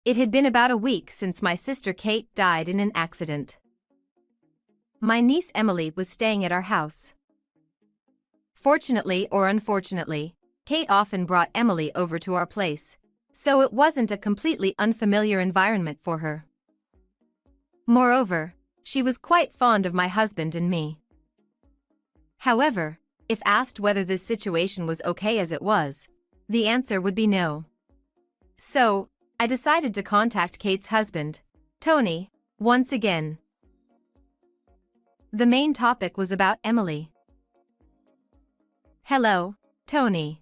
It had been about a week since my sister Kate died in an accident. My niece Emily was staying at our house. Fortunately or unfortunately, Kate often brought Emily over to our place, so it wasn't a completely unfamiliar environment for her. Moreover, she was quite fond of my husband and me. However, if asked whether this situation was okay as it was, the answer would be no. So, I decided to contact Kate's husband, Tony, once again. The main topic was about Emily. Hello, Tony.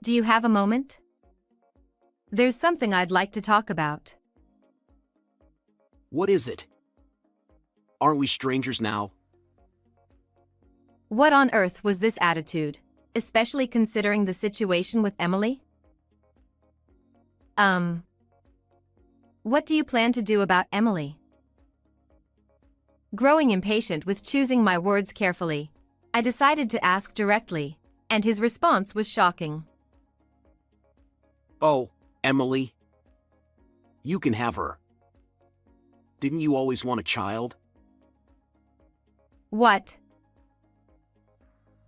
Do you have a moment? There's something I'd like to talk about. What is it? Aren't we strangers now? What on earth was this attitude, especially considering the situation with Emily? What do you plan to do about Emily? Growing impatient with choosing my words carefully, I decided to ask directly, and his response was shocking. Oh, Emily. You can have her. Didn't you always want a child? What?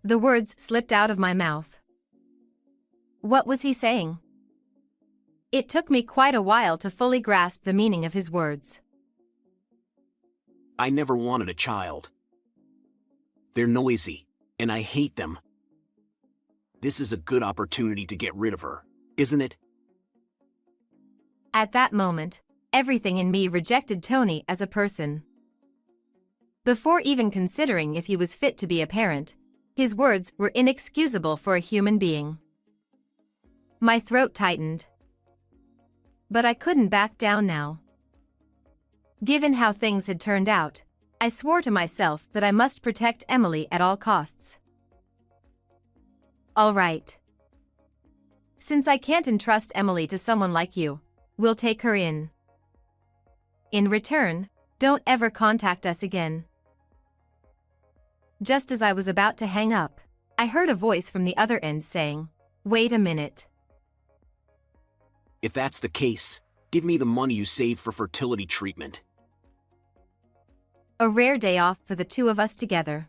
The words slipped out of my mouth. What was he saying? It took me quite a while to fully grasp the meaning of his words. I never wanted a child. They're noisy, and I hate them. This is a good opportunity to get rid of her, isn't it? At that moment, everything in me rejected Tony as a person. Before even considering if he was fit to be a parent, his words were inexcusable for a human being. My throat tightened. But I couldn't back down now. Given how things had turned out, I swore to myself that I must protect Emily at all costs. All right. Since I can't entrust Emily to someone like you, we'll take her in. In return, don't ever contact us again. Just as I was about to hang up, I heard a voice from the other end saying, "Wait a minute." If that's the case, give me the money you saved for fertility treatment. A rare day off for the two of us together.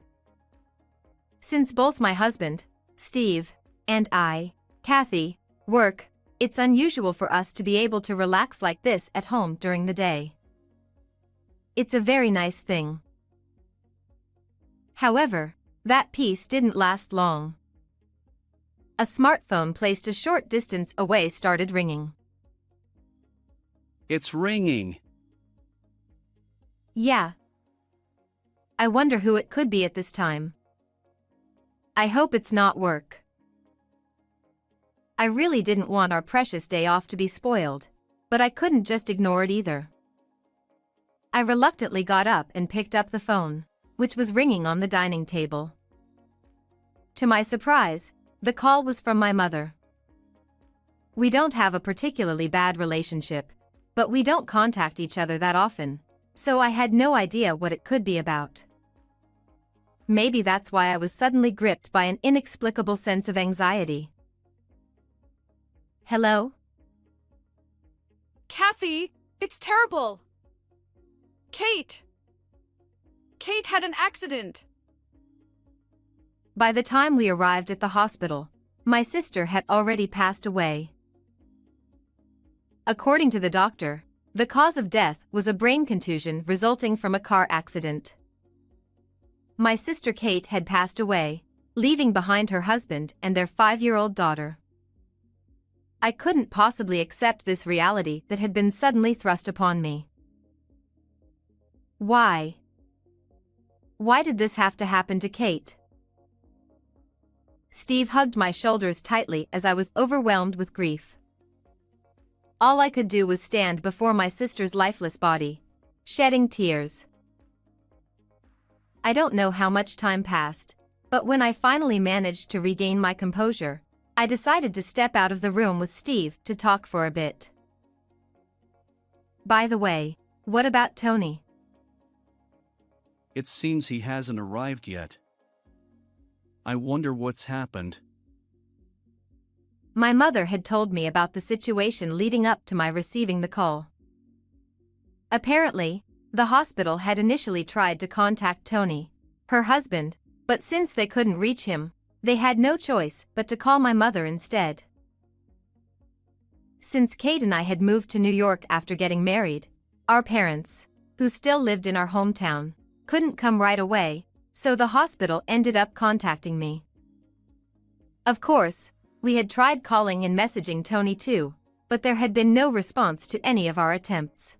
Since both my husband, Steve, and I, Kathy, work, it's unusual for us to be able to relax like this at home during the day. It's a very nice thing. However, that peace didn't last long. A smartphone placed a short distance away started ringing. It's ringing. Yeah. I wonder who it could be at this time. I hope it's not work. I really didn't want our precious day off to be spoiled, but I couldn't just ignore it either. I reluctantly got up and picked up the phone, which was ringing on the dining table. To my surprise, the call was from my mother. We don't have a particularly bad relationship, but we don't contact each other that often, so I had no idea what it could be about. Maybe that's why I was suddenly gripped by an inexplicable sense of anxiety. Hello? Kathy, it's terrible. Kate had an accident. By the time we arrived at the hospital, my sister had already passed away. According to the doctor, the cause of death was a brain contusion resulting from a car accident. My sister Kate had passed away, leaving behind her husband and their 5-year-old daughter. I couldn't possibly accept this reality that had been suddenly thrust upon me. Why? Why did this have to happen to Kate? Steve hugged my shoulders tightly as I was overwhelmed with grief. All I could do was stand before my sister's lifeless body, shedding tears. I don't know how much time passed, but when I finally managed to regain my composure, I decided to step out of the room with Steve to talk for a bit. By the way, what about Tony? It seems he hasn't arrived yet. I wonder what's happened. My mother had told me about the situation leading up to my receiving the call. Apparently, the hospital had initially tried to contact Tony, her husband, but since they couldn't reach him, they had no choice but to call my mother instead. Since Kate and I had moved to New York after getting married, our parents, who still lived in our hometown, couldn't come right away, so the hospital ended up contacting me. Of course, we had tried calling and messaging Tony too, but there had been no response to any of our attempts.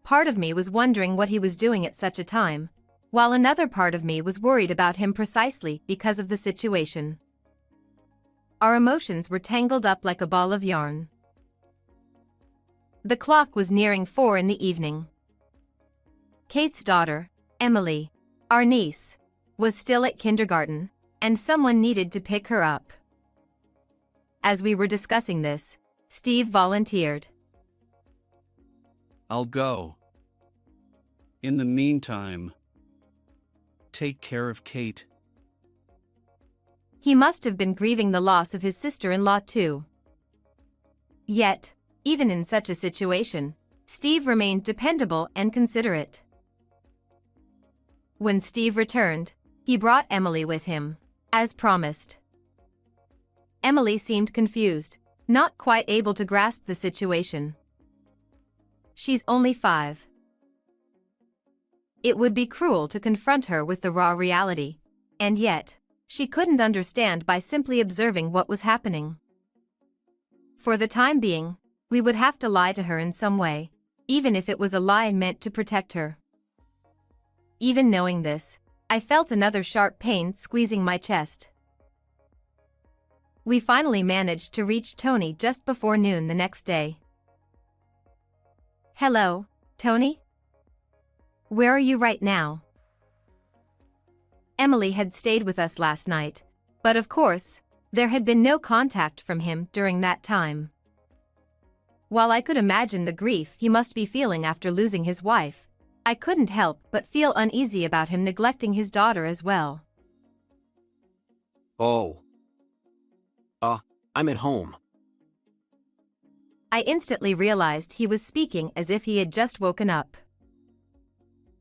Part of me was wondering what he was doing at such a time, while another part of me was worried about him precisely because of the situation. Our emotions were tangled up like a ball of yarn. The clock was nearing 4 in the evening. Kate's daughter, Emily, our niece, was still at kindergarten, and someone needed to pick her up. As we were discussing this, Steve volunteered. I'll go. In the meantime, take care of Kate. He must have been grieving the loss of his sister-in-law too. Yet, even in such a situation, Steve remained dependable and considerate. When Steve returned, he brought Emily with him, as promised. Emily seemed confused, not quite able to grasp the situation. She's only 5. It would be cruel to confront her with the raw reality, and yet, she couldn't understand by simply observing what was happening. For the time being, we would have to lie to her in some way, even if it was a lie meant to protect her. Even knowing this, I felt another sharp pain squeezing my chest. We finally managed to reach Tony just before noon the next day. "Hello, Tony? Where are you right now?" Emily had stayed with us last night, but of course, there had been no contact from him during that time. While I could imagine the grief he must be feeling after losing his wife, I couldn't help but feel uneasy about him neglecting his daughter as well. Oh. I'm at home. I instantly realized he was speaking as if he had just woken up.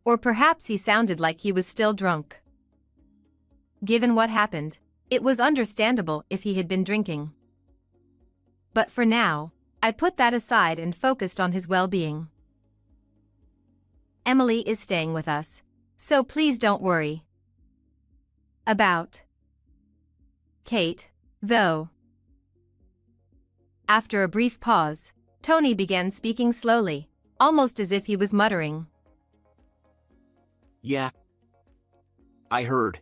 Or perhaps he sounded like he was still drunk. Given what happened, it was understandable if he had been drinking. But for now, I put that aside and focused on his well-being. Emily is staying with us, so please don't worry about Kate, though. After a brief pause, Tony began speaking slowly, almost as if he was muttering. Yeah. I heard.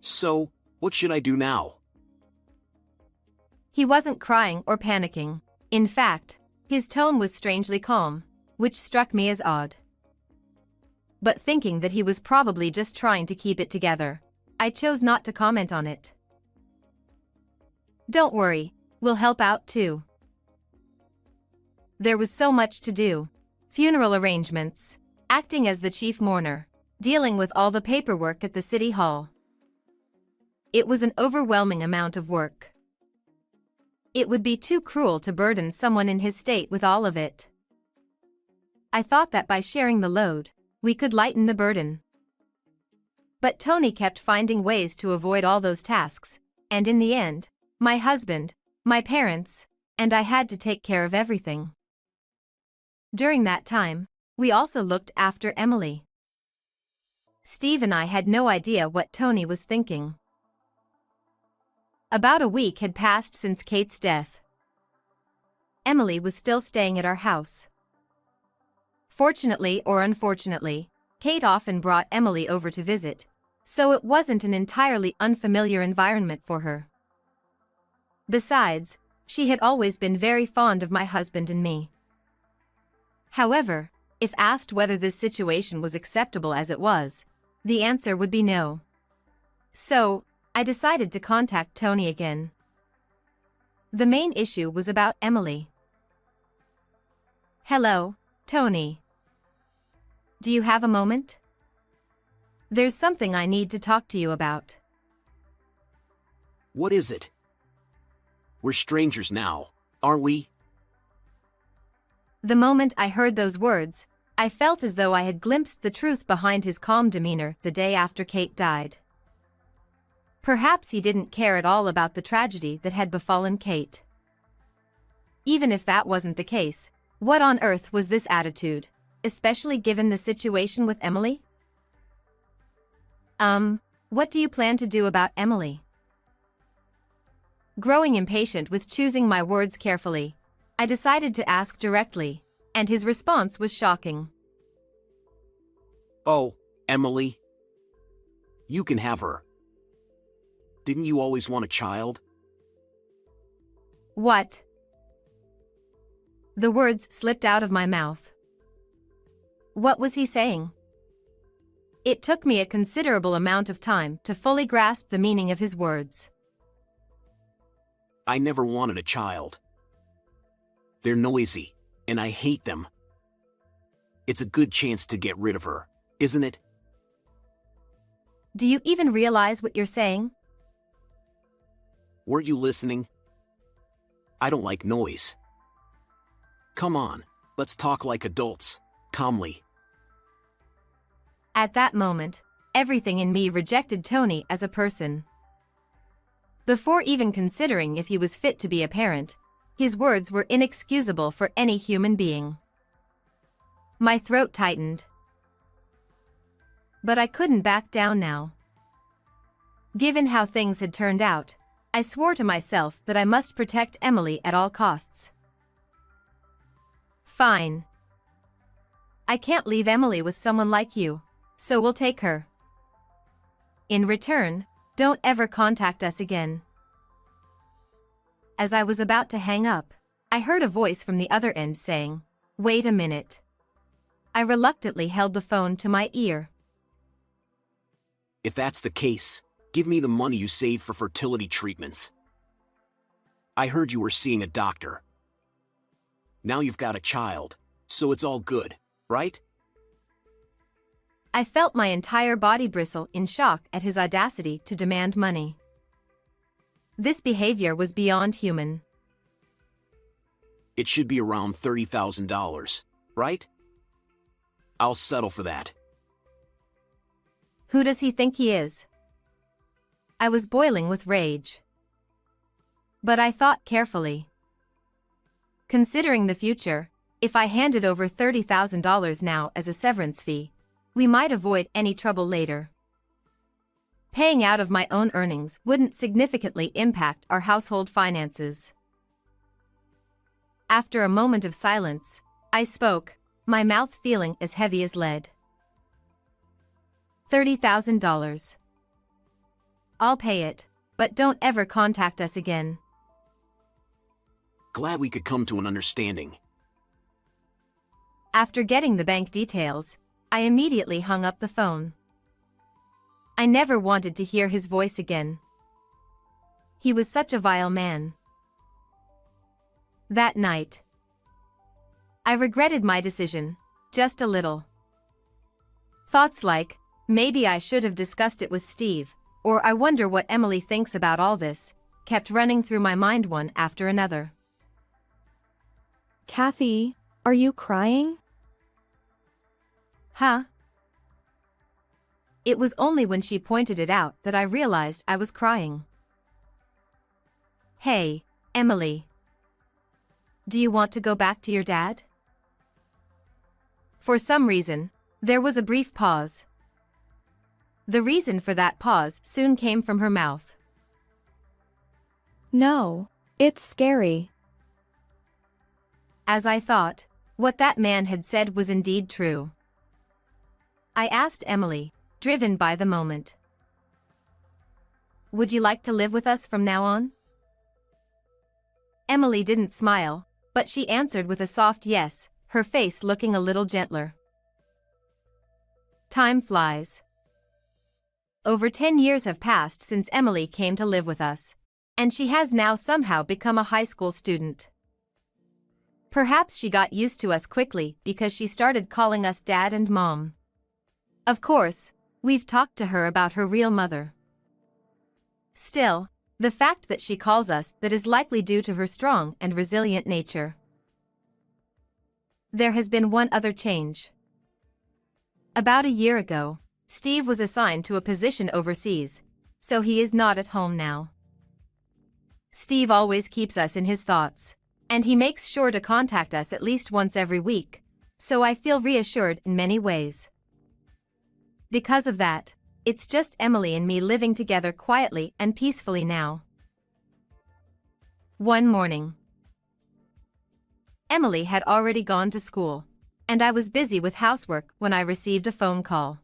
So, what should I do now? He wasn't crying or panicking. In fact, his tone was strangely calm, which struck me as odd. But thinking that he was probably just trying to keep it together, I chose not to comment on it. "Don't worry, we'll help out too." There was so much to do: funeral arrangements, acting as the chief mourner, dealing with all the paperwork at the city hall. It was an overwhelming amount of work. It would be too cruel to burden someone in his state with all of it. I thought that by sharing the load, we could lighten the burden. But Tony kept finding ways to avoid all those tasks, and in the end, my husband, my parents, and I had to take care of everything. During that time, we also looked after Emily. Steve and I had no idea what Tony was thinking. About a week had passed since Kate's death. Emily was still staying at our house. Fortunately or unfortunately, Kate often brought Emily over to visit, so it wasn't an entirely unfamiliar environment for her. Besides, she had always been very fond of my husband and me. However, if asked whether this situation was acceptable as it was, the answer would be no. So, I decided to contact Tony again. The main issue was about Emily. "Hello, Tony. Do you have a moment? There's something I need to talk to you about." What is it? We're strangers now, aren't we? The moment I heard those words, I felt as though I had glimpsed the truth behind his calm demeanor the day after Kate died. Perhaps he didn't care at all about the tragedy that had befallen Kate. Even if that wasn't the case, what on earth was this attitude, especially given the situation with Emily? What do you plan to do about Emily? Growing impatient with choosing my words carefully, I decided to ask directly, and his response was shocking. Oh, Emily. You can have her. Didn't you always want a child? What? The words slipped out of my mouth. What was he saying? It took me a considerable amount of time to fully grasp the meaning of his words. I never wanted a child. They're noisy, and I hate them. It's a good chance to get rid of her, isn't it? Do you even realize what you're saying? Weren't you listening? I don't like noise. Come on, let's talk like adults, calmly. At that moment, everything in me rejected Tony as a person. Before even considering if he was fit to be a parent, his words were inexcusable for any human being. My throat tightened. But I couldn't back down now. Given how things had turned out, I swore to myself that I must protect Emily at all costs. Fine. I can't leave Emily with someone like you, so we'll take her. In return, don't ever contact us again. As I was about to hang up, I heard a voice from the other end saying, "Wait a minute." I reluctantly held the phone to my ear. If that's the case, give me the money you saved for fertility treatments. I heard you were seeing a doctor. Now you've got a child, so it's all good, right? I felt my entire body bristle in shock at his audacity to demand money. This behavior was beyond human. It should be around $30,000, right? I'll settle for that. Who does he think he is? I was boiling with rage. But I thought carefully. Considering the future, if I handed over $30,000 now as a severance fee, we might avoid any trouble later. Paying out of my own earnings wouldn't significantly impact our household finances. After a moment of silence, I spoke, my mouth feeling as heavy as lead. $30,000. I'll pay it, but don't ever contact us again. Glad we could come to an understanding. After getting the bank details, I immediately hung up the phone. I never wanted to hear his voice again. He was such a vile man. That night, I regretted my decision, just a little. Thoughts like, maybe I should have discussed it with Steve, or I wonder what Emily thinks about all this, kept running through my mind one after another. Kathy, are you crying? Huh? It was only when she pointed it out that I realized I was crying. Hey, Emily. Do you want to go back to your dad? For some reason, there was a brief pause. The reason for that pause soon came from her mouth. No, it's scary. As I thought, what that man had said was indeed true. I asked Emily, driven by the moment. Would you like to live with us from now on? Emily didn't smile, but she answered with a soft yes, her face looking a little gentler. Time flies. Over 10 years have passed since Emily came to live with us, and she has now somehow become a high school student. Perhaps she got used to us quickly because she started calling us Dad and Mom. Of course, we've talked to her about her real mother. Still, The fact that she calls us that is likely due to her strong and resilient nature. There has been one other change. About a year ago, Steve was assigned to a position overseas, so he is not at home now. Steve always keeps us in his thoughts, and he makes sure to contact us at least once every week, so I feel reassured in many ways. Because of that, it's just Emily and me living together quietly and peacefully now. One morning, Emily had already gone to school, and I was busy with housework when I received a phone call.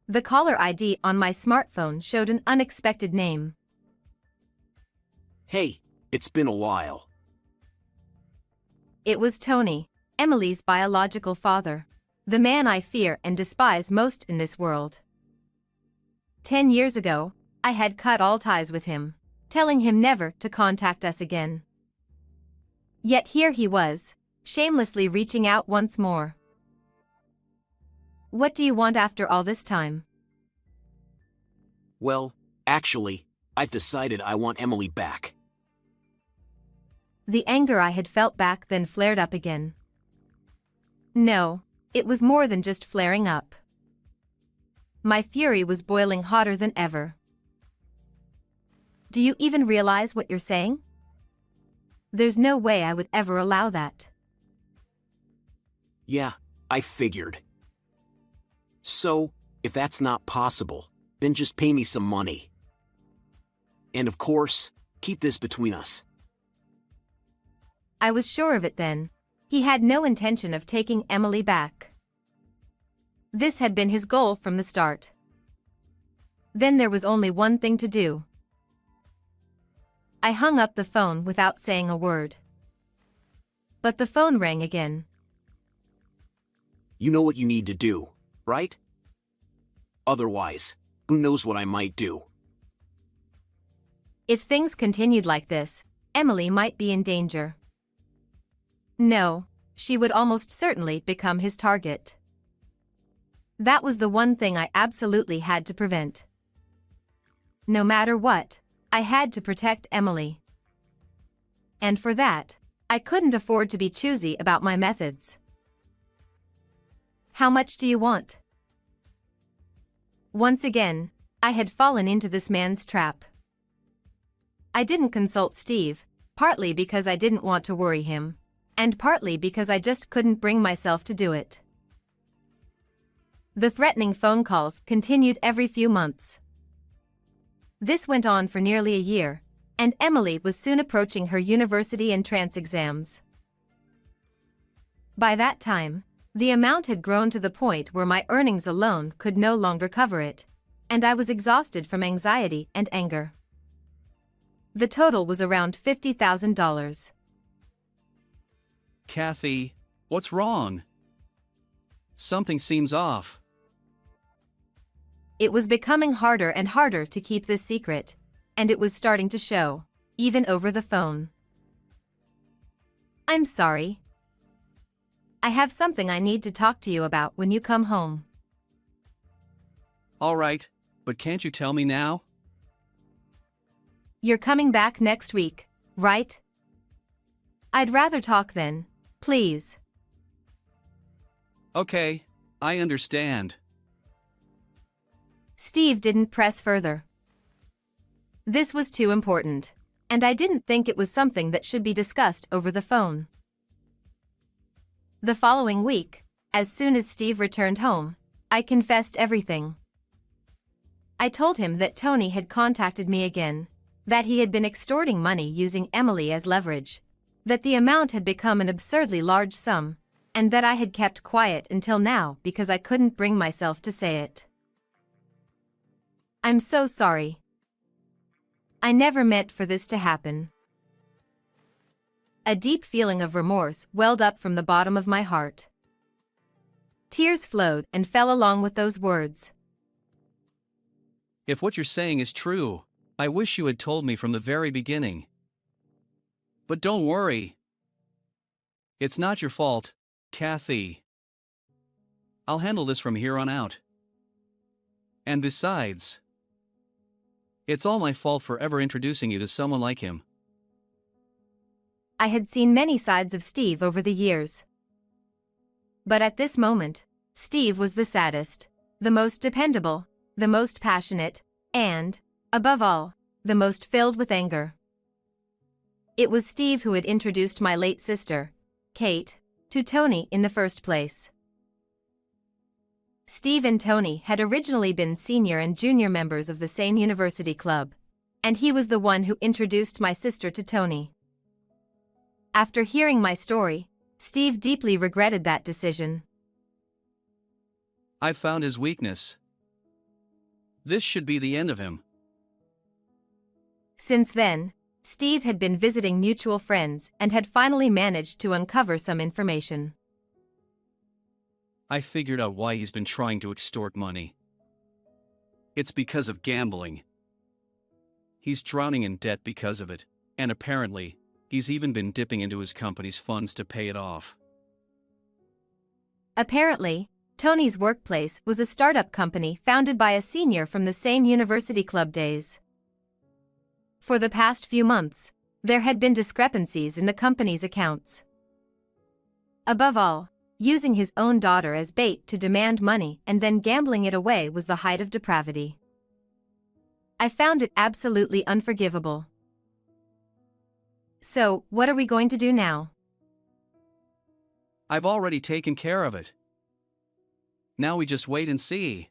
The caller ID on my smartphone showed an unexpected name. Hey, it's been a while. It was Tony, Emily's biological father, the man I fear and despise most in this world. 10 years ago, I had cut all ties with him, telling him never to contact us again. Yet here he was, shamelessly reaching out once more. What do you want after all this time? Well, actually, I've decided I want Emily back. The anger I had felt back then flared up again. No, it was more than just flaring up. My fury was boiling hotter than ever. Do you even realize what you're saying? There's no way I would ever allow that. Yeah, I figured. So, if that's not possible, then just pay me some money. And of course, keep this between us. I was sure of it then. He had no intention of taking Emily back. This had been his goal from the start. Then there was only one thing to do. I hung up the phone without saying a word. But the phone rang again. You know what you need to do, right? Otherwise, who knows what I might do. If things continued like this, Emily might be in danger. No, she would almost certainly become his target. That was the one thing I absolutely had to prevent. No matter what, I had to protect Emily. And for that, I couldn't afford to be choosy about my methods. How much do you want? Once again, I had fallen into this man's trap. I didn't consult Steve, partly because I didn't want to worry him, and partly because I just couldn't bring myself to do it. The threatening phone calls continued every few months. This went on for nearly a year, and Emily was soon approaching her university entrance exams. By that time, the amount had grown to the point where my earnings alone could no longer cover it, and I was exhausted from anxiety and anger. The total was around $50,000. Kathy, what's wrong? Something seems off. It was becoming harder and harder to keep this secret, and it was starting to show, even over the phone. I'm sorry. I have something I need to talk to you about when you come home. All right, but can't you tell me now? You're coming back next week, right? I'd rather talk then, please. Okay, I understand. Steve didn't press further. This was too important, and I didn't think it was something that should be discussed over the phone. The following week, as soon as Steve returned home, I confessed everything. I told him that Tony had contacted me again, that he had been extorting money using Emily as leverage, that the amount had become an absurdly large sum, and that I had kept quiet until now because I couldn't bring myself to say it. I'm so sorry. I never meant for this to happen. A deep feeling of remorse welled up from the bottom of my heart. Tears flowed and fell along with those words. If what you're saying is true, I wish you had told me from the very beginning. But don't worry. It's not your fault, Kathy. I'll handle this from here on out. And besides, It's all my fault for ever introducing you to someone like him. I had seen many sides of Steve over the years. But at this moment, Steve was the saddest, the most dependable, the most passionate, and, above all, the most filled with anger. It was Steve who had introduced my late sister, Kate, to Tony in the first place. Steve and Tony had originally been senior and junior members of the same university club, and he was the one who introduced my sister to Tony. After hearing my story, Steve deeply regretted that decision. I found his weakness. This should be the end of him. Since then, Steve had been visiting mutual friends and had finally managed to uncover some information. I figured out why he's been trying to extort money. It's because of gambling. He's drowning in debt because of it, and apparently, he's even been dipping into his company's funds to pay it off. Apparently, Tony's workplace was a startup company founded by a senior from the same university club days. For the past few months, there had been discrepancies in the company's accounts. Above all, using his own daughter as bait to demand money and then gambling it away was the height of depravity. I found it absolutely unforgivable. So, what are we going to do now? I've already taken care of it. Now we just wait and see.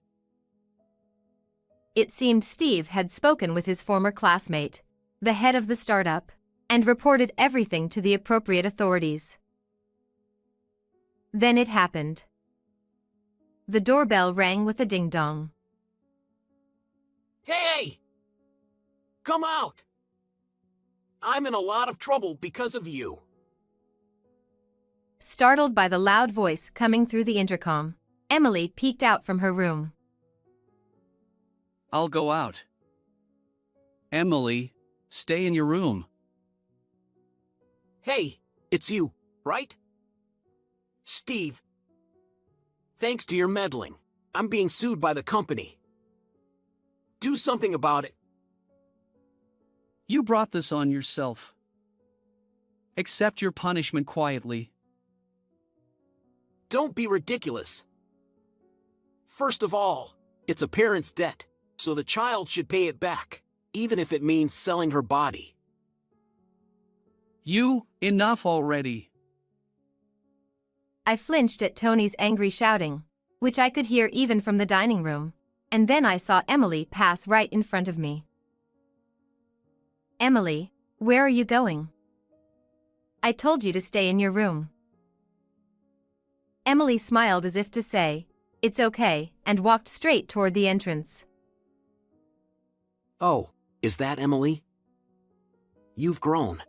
It seemed Steve had spoken with his former classmate, the head of the startup, and reported everything to the appropriate authorities. Then it happened. The doorbell rang with a ding-dong. Hey! Come out! I'm in a lot of trouble because of you. Startled by the loud voice coming through the intercom, Emily peeked out from her room. I'll go out. Emily, stay in your room. Hey, it's you, right? Steve. Thanks to your meddling, I'm being sued by the company. Do something about it. You brought this on yourself. Accept your punishment quietly. Don't be ridiculous. First of all, it's a parent's debt, so the child should pay it back, even if it means selling her body. Enough already. I flinched at Tony's angry shouting, which I could hear even from the dining room, and then I saw Emily pass right in front of me. Emily, where are you going? I told you to stay in your room. Emily smiled as if to say, "It's okay," and walked straight toward the entrance. Oh, is that Emily? You've grown.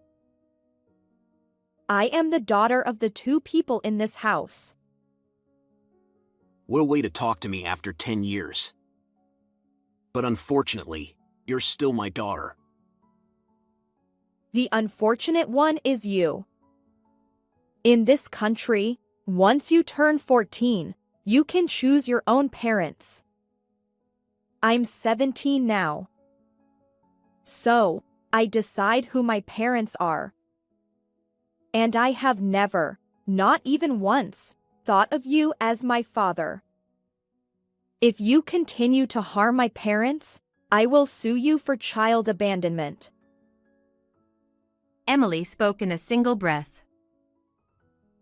I am the daughter of the two people in this house. What a way to talk to me after 10 years. But unfortunately, you're still my daughter. The unfortunate one is you. In this country, once you turn 14, you can choose your own parents. I'm 17 now. So, I decide who my parents are. And I have never, not even once, thought of you as my father. If you continue to harm my parents, I will sue you for child abandonment. Emily spoke in a single breath.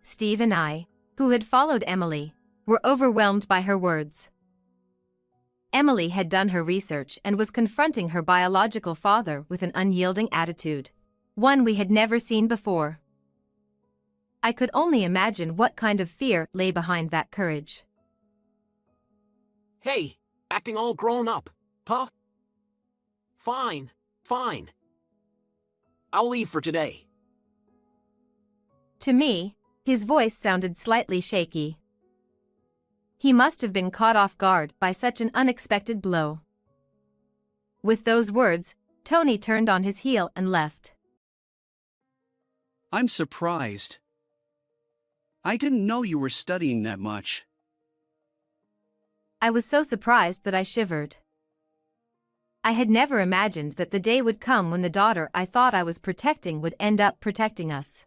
Steve and I, who had followed Emily, were overwhelmed by her words. Emily had done her research and was confronting her biological father with an unyielding attitude, one we had never seen before. I could only imagine what kind of fear lay behind that courage. Hey, acting all grown up, huh? Fine, fine. I'll leave for today. To me, his voice sounded slightly shaky. He must have been caught off guard by such an unexpected blow. With those words, Tony turned on his heel and left. I'm surprised. I didn't know you were studying that much. I was so surprised that I shivered. I had never imagined that the day would come when the daughter I thought I was protecting would end up protecting us.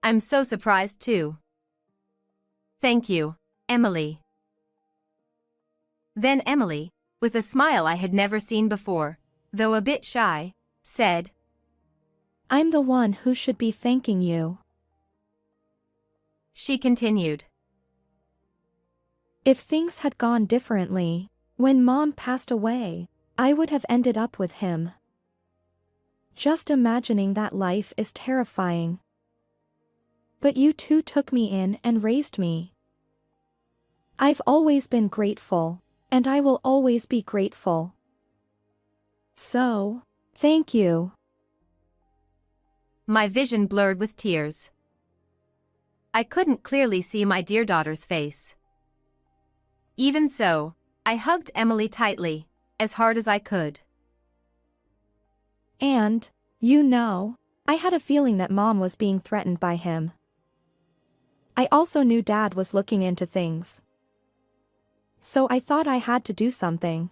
I'm so surprised too. Thank you, Emily. Then Emily, with a smile I had never seen before, though a bit shy, said, I'm the one who should be thanking you. She continued. If things had gone differently, when Mom passed away, I would have ended up with him. Just imagining that life is terrifying. But you two took me in and raised me. I've always been grateful, and I will always be grateful. So, thank you. My vision blurred with tears. I couldn't clearly see my dear daughter's face. Even so, I hugged Emily tightly, as hard as I could. And, you know, I had a feeling that Mom was being threatened by him. I also knew Dad was looking into things. So I thought I had to do something.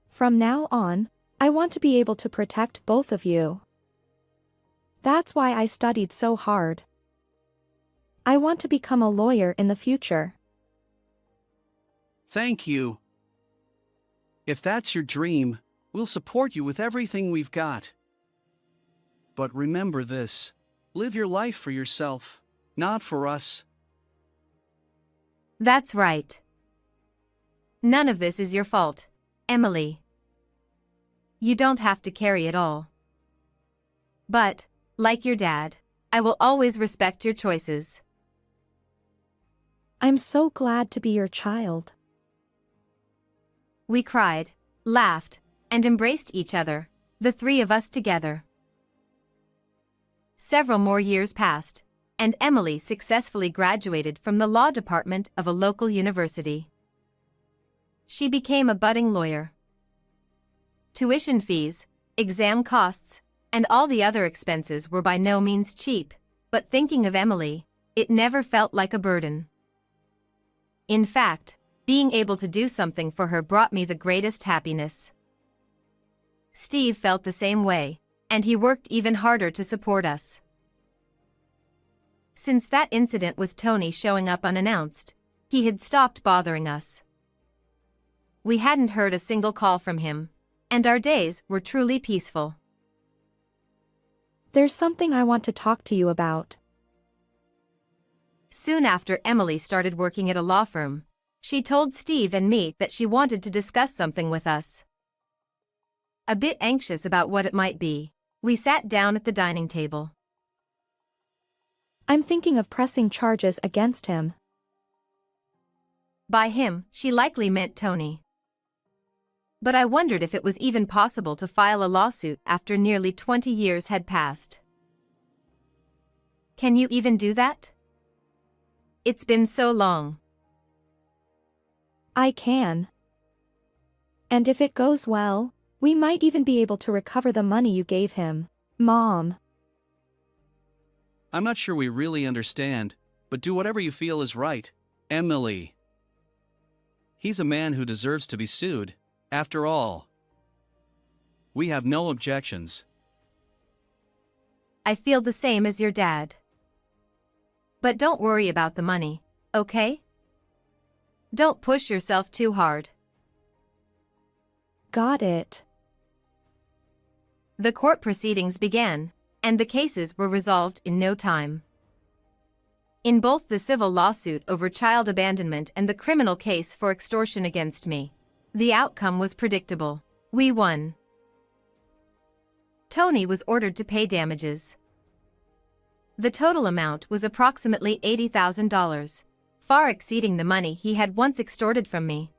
From now on, I want to be able to protect both of you. That's why I studied so hard. I want to become a lawyer in the future. Thank you. If that's your dream, we'll support you with everything we've got. But remember this: live your life for yourself, not for us. That's right. None of this is your fault, Emily. You don't have to carry it all. But, like your dad, I will always respect your choices. I'm so glad to be your child. We cried, laughed, and embraced each other, the three of us together. Several more years passed, and Emily successfully graduated from the law department of a local university. She became a budding lawyer. Tuition fees, exam costs, and all the other expenses were by no means cheap, but thinking of Emily, it never felt like a burden. In fact, being able to do something for her brought me the greatest happiness. Steve felt the same way, and he worked even harder to support us. Since that incident with Tony showing up unannounced, he had stopped bothering us. We hadn't heard a single call from him, and our days were truly peaceful. There's something I want to talk to you about. Soon after Emily started working at a law firm, she told Steve and me that she wanted to discuss something with us. A bit anxious about what it might be, we sat down at the dining table. I'm thinking of pressing charges against him. By him, she likely meant Tony. But I wondered if it was even possible to file a lawsuit after nearly 20 years had passed. Can you even do that? It's been so long. I can. And if it goes well, we might even be able to recover the money you gave him, Mom. I'm not sure we really understand, but do whatever you feel is right, Emily. He's a man who deserves to be sued, after all. We have no objections. I feel the same as your dad. But don't worry about the money, okay? Don't push yourself too hard. Got it. The court proceedings began, and the cases were resolved in no time. In both the civil lawsuit over child abandonment and the criminal case for extortion against me, the outcome was predictable. We won. Tony was ordered to pay damages. The total amount was approximately $80,000, far exceeding the money he had once extorted from me.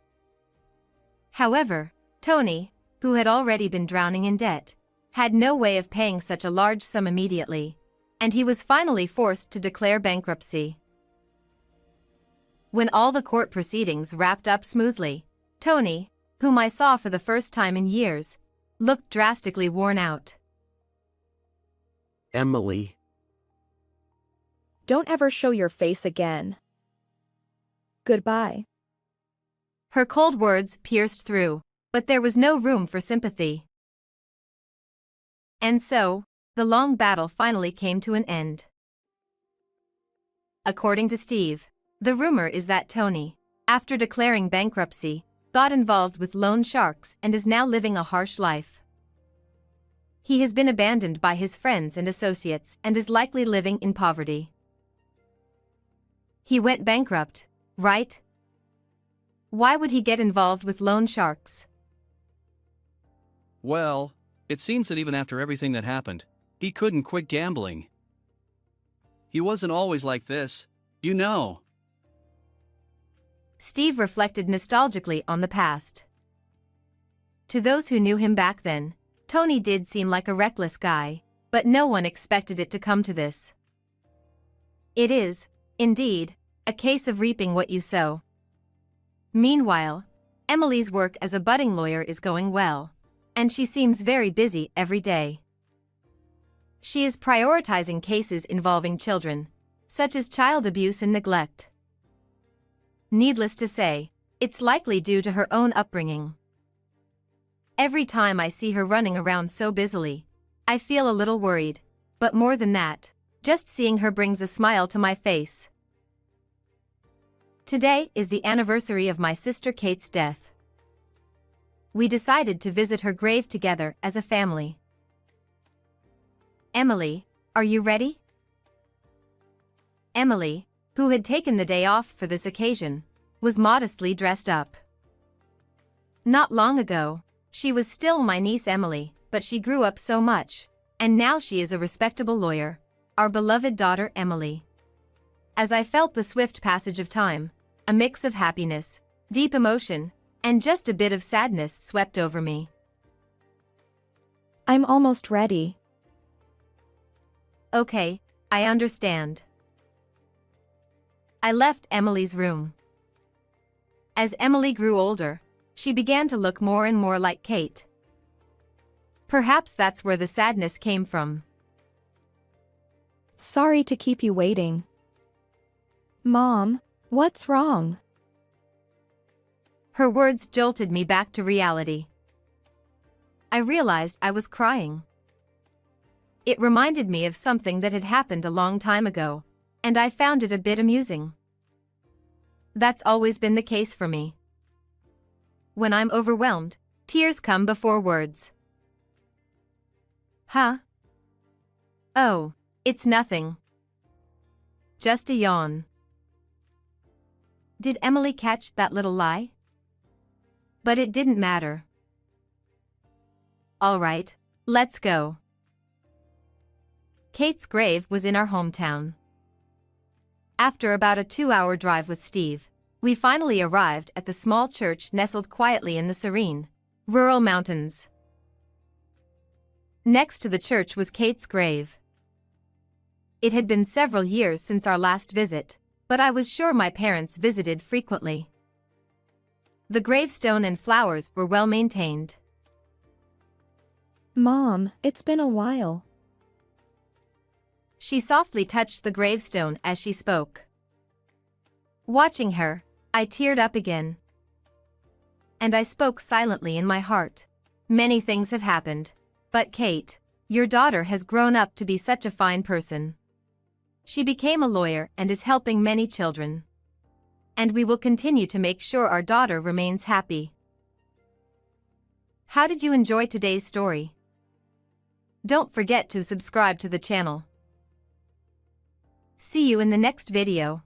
However, Tony, who had already been drowning in debt, had no way of paying such a large sum immediately, and he was finally forced to declare bankruptcy. When all the court proceedings wrapped up smoothly, Tony, whom I saw for the first time in years, looked drastically worn out. Emily, Don't ever show your face again. Goodbye. Her cold words pierced through, but there was no room for sympathy. And so, the long battle finally came to an end. According to Steve, the rumor is that Tony, after declaring bankruptcy, got involved with loan sharks and is now living a harsh life. He has been abandoned by his friends and associates and is likely living in poverty. He went bankrupt, right? Why would he get involved with loan sharks? Well, it seems that even after everything that happened, he couldn't quit gambling. He wasn't always like this, you know. Steve reflected nostalgically on the past. To those who knew him back then, Tony did seem like a reckless guy, but no one expected it to come to this. It is, indeed, a case of reaping what you sow. Meanwhile, Emily's work as a budding lawyer is going well, and she seems very busy every day. She is prioritizing cases involving children, such as child abuse and neglect. Needless to say, it's likely due to her own upbringing. Every time I see her running around so busily, I feel a little worried, but more than that, just seeing her brings a smile to my face. Today is the anniversary of my sister Kate's death. We decided to visit her grave together as a family. Emily, are you ready? Emily, who had taken the day off for this occasion, was modestly dressed up. Not long ago, she was still my niece Emily, but she grew up so much, and now she is a respectable lawyer, our beloved daughter Emily. As I felt the swift passage of time, a mix of happiness, deep emotion, and just a bit of sadness swept over me. I'm almost ready. Okay, I understand. I left Emily's room. As Emily grew older, she began to look more and more like Kate. Perhaps that's where the sadness came from. Sorry to keep you waiting. Mom, what's wrong? Her words jolted me back to reality. I realized I was crying. It reminded me of something that had happened a long time ago, and I found it a bit amusing. That's always been the case for me. When I'm overwhelmed, tears come before words. Huh? Oh, it's nothing. Just a yawn. Did Emily catch that little lie? But it didn't matter. All right, let's go. Kate's grave was in our hometown. After about a 2-hour drive with Steve, we finally arrived at the small church nestled quietly in the serene, rural mountains. Next to the church was Kate's grave. It had been several years since our last visit, but I was sure my parents visited frequently. The gravestone and flowers were well maintained. Mom, it's been a while. She softly touched the gravestone as she spoke. Watching her, I teared up again. And I spoke silently in my heart. Many things have happened, but Kate, your daughter has grown up to be such a fine person. She became a lawyer and is helping many children. And we will continue to make sure our daughter remains happy. How did you enjoy today's story? Don't forget to subscribe to the channel. See you in the next video.